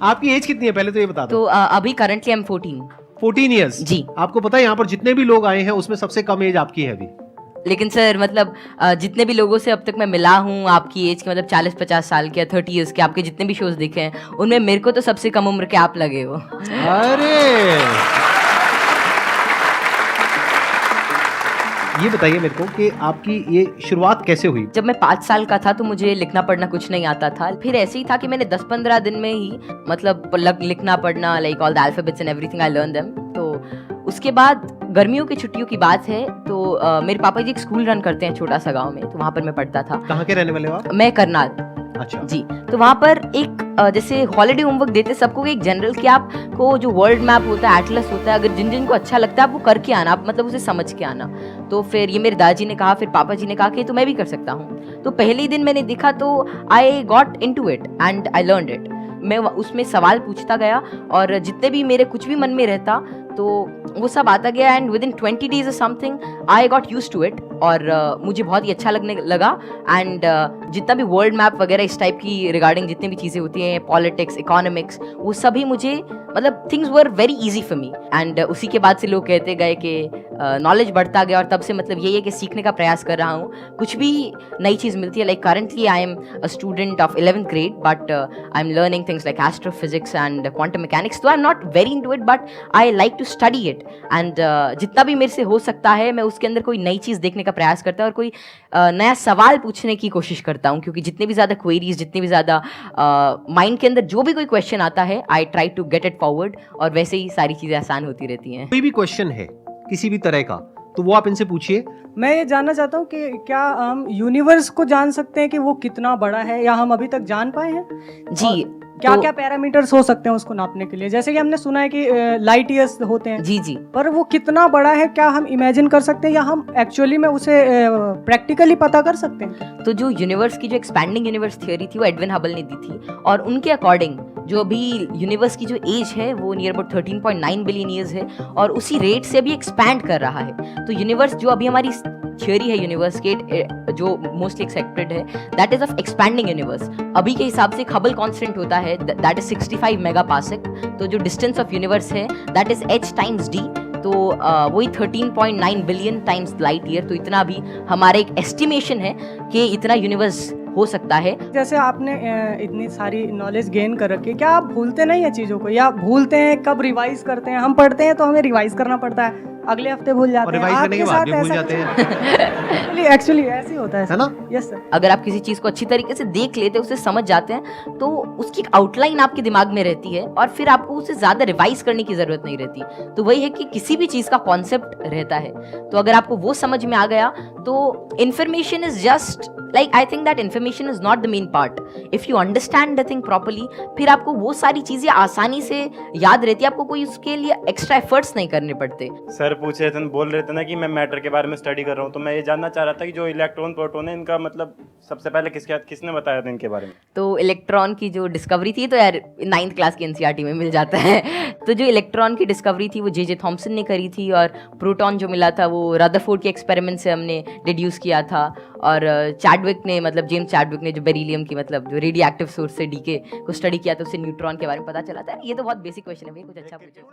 आपकी एज कितनी है पहले तो ये बता दो। तो अभी करंटली आई एम 14। 14 ईयर्स जी। आपको पता है यहाँ पर जितने भी लोग आए हैं उसमें सबसे कम एज आपकी है अभी। लेकिन सर मतलब जितने भी लोगों से अब तक मैं मिला हूँ आपकी एज के, मतलब 40-50 साल के या 30 ईयर्स के, आपके जितने भी शोज देखे हैं उनमें मेरे को तो सबसे कम उम्र के आप लगे हो। अरे ये बताइए मेरे को कि आपकी ये शुरुआत कैसे हुई। जब मैं 5 साल का था तो मुझे लिखना पढ़ना कुछ नहीं आता था। फिर ऐसे ही था कि मैंने 10-15 दिन में ही मतलब लिखना पढ़ना, like all the alphabets and everything I learn them. तो उसके बाद गर्मियों की छुट्टियों की बात है तो मेरे पापा जी एक स्कूल रन करते हैं छोटा सा गांव में, तो वहाँ पर मैं पढ़ता था। कहाँ के रहने वाले हो आप? मैं करनाल। अच्छा जी। तो वहाँ पर एक जैसे हॉलिडे होमवर्क देते सबको एक जनरल कि आपको जो वर्ल्ड मैप होता है, एटलस होता है, अगर जिन जिन को अच्छा लगता है आप वो करके आना, आप मतलब उसे समझ के आना। तो फिर ये मेरे दादाजी ने कहा, फिर पापा जी ने कहा कि तो मैं भी कर सकता हूँ। तो पहले ही दिन मैंने देखा तो I got into it and I learned it. मैं उसमें सवाल पूछता गया और जितने भी मेरे कुछ भी मन में रहता तो वो सब आता गया and within 20 days something I got used to it और मुझे बहुत ही अच्छा लगने लगा। एंड जितना भी वर्ल्ड मैप वगैरह इस टाइप की रिगार्डिंग जितनी भी चीज़ें होती हैं, पॉलिटिक्स, इकोनॉमिक्स, वो सभी मुझे मतलब things were very easy for me. And उसी के बाद से लोग कहते गए कि नॉलेज बढ़ता गया और तब से मतलब यही है कि सीखने का प्रयास कर रहा हूँ। कुछ भी नई चीज़ मिलती है, like currently I am a student of 11th grade but I am learning things like astrophysics and quantum mechanics. तो I am not very into it but I like to study it and जितना भी मेरे से हो सकता है मैं उसके अंदर कोई नई चीज़ देखने का प्रयास करता हूँ और कोई नया सवाल पूछने की कोशिश करता हूँ, क्योंकि जितने भी ज़्यादा क्वेरीज, जितनी भी ज़्यादा माइंड के अंदर जो भी कोई क्वेश्चन आता है I try to get it forward और वैसे ही सारी चीज़ें आसान होती रहती हैं। कोई भी क्वेश्चन है किसी भी तरह का तो वो आप इनसे पूछिए। मैं ये जानना चाहता हूँ कि क्या हम यूनिवर्स को जान सकते हैं कि वो कितना बड़ा है, या हम अभी तक जान पाए हैं? जी। क्या तो क्या पैरामीटर्स हो सकते हैं उसको नापने के लिए? जैसे कि हमने सुना है कि लाइट ईयर्स होते हैं। जी जी। पर वो कितना बड़ा है, क्या हम इमेजिन कर सकते हैं या हम एक्चुअली में उसे प्रैक्टिकली पता कर सकते हैं? तो जो यूनिवर्स की जो एक्सपैंडिंग यूनिवर्स थ्योरी थी वो एडविन हबल ने दी थी और उनके अकॉर्डिंग जो अभी यूनिवर्स की जो एज है वो नियर अबाउट 13.9 बिलियन ईयर्स है और उसी रेट से अभी एक्सपैंड कर रहा है। तो यूनिवर्स जो अभी हमारी थ्योरी है यूनिवर्स के जो मोस्टली एक्सेप्टेड है that is of expanding universe. अभी के हिसाब से हबल कांस्टेंट होता है दैट इज 65 मेगापास्कल। तो जो डिस्टेंस ऑफ यूनिवर्स है that is h times d। तो वही 13.9 बिलियन टाइम्स लाइट ईयर। तो इतना भी हमारा एक एस्टिमेशन है कि इतना यूनिवर्स हो सकता है। जैसे आपने इतनी सारी नॉलेज गेन कर रखी है, क्या आप भूलते नहीं है चीज़ों को, या भूलते हैं? कब रिवाइज करते हैं? हम पढ़ते हैं तो हमें रिवाइज करना पड़ता है, अगले हफ्ते भूल जाते हैं, रिवाइज करने के बाद भी भूल जाते हैं। एक्चुअली ऐसे ही होता है ना? Yes sir. अगर आप किसी चीज को अच्छी तरीके से देख लेते हैं, उसे समझ जाते हैं तो उसकी एक आउटलाइन आपके दिमाग में रहती है और फिर आपको उसे ज्यादा रिवाइज करने की जरूरत नहीं रहती। तो वही है कि किसी भी चीज का कॉन्सेप्ट रहता है, तो अगर आपको वो समझ में आ गया तो information is just like I think that information is not the main part. If you understand the thing properly फिर आपको वो सारी चीजें आसानी से याद रहती है, आपको कोई उसके लिए एक्स्ट्रा एफर्ट्स नहीं करने पड़ते। सर पूछ रहे थे, बोल रहे थे ना कि मैं मैटर के बारे में स्टडी कर रहा हूँ, तो मैं ये जानना चाह रहा था कि जो इलेक्ट्रॉन प्रोटॉन है इनका मतलब सबसे पहले किसने बताया था इनके बारे में? तो इलेक्ट्रॉन की जो डिस्कवरी थी, तो यार 9th क्लास की एनसीईआरटी में मिल जाता है। तो जो इलेक्ट्रॉन की डिस्कवरी थी वो जे थॉमसन ने करी थी और प्रोटॉन जो मिला था वो रदरफोर्ड के एक्सपेरिमेंट से हमने डिड्यूस किया था। और चैडविक ने मतलब जेम्स चैडविक ने जो बेरिलियम की मतलब जो रेडियो एक्टिव सोर्स से डीके को स्टडी किया था, उससे न्यूट्रॉन के बारे में पता चला था। ये तो बहुत बेसिक क्वेश्चन है, कुछ अच्छा पूछो।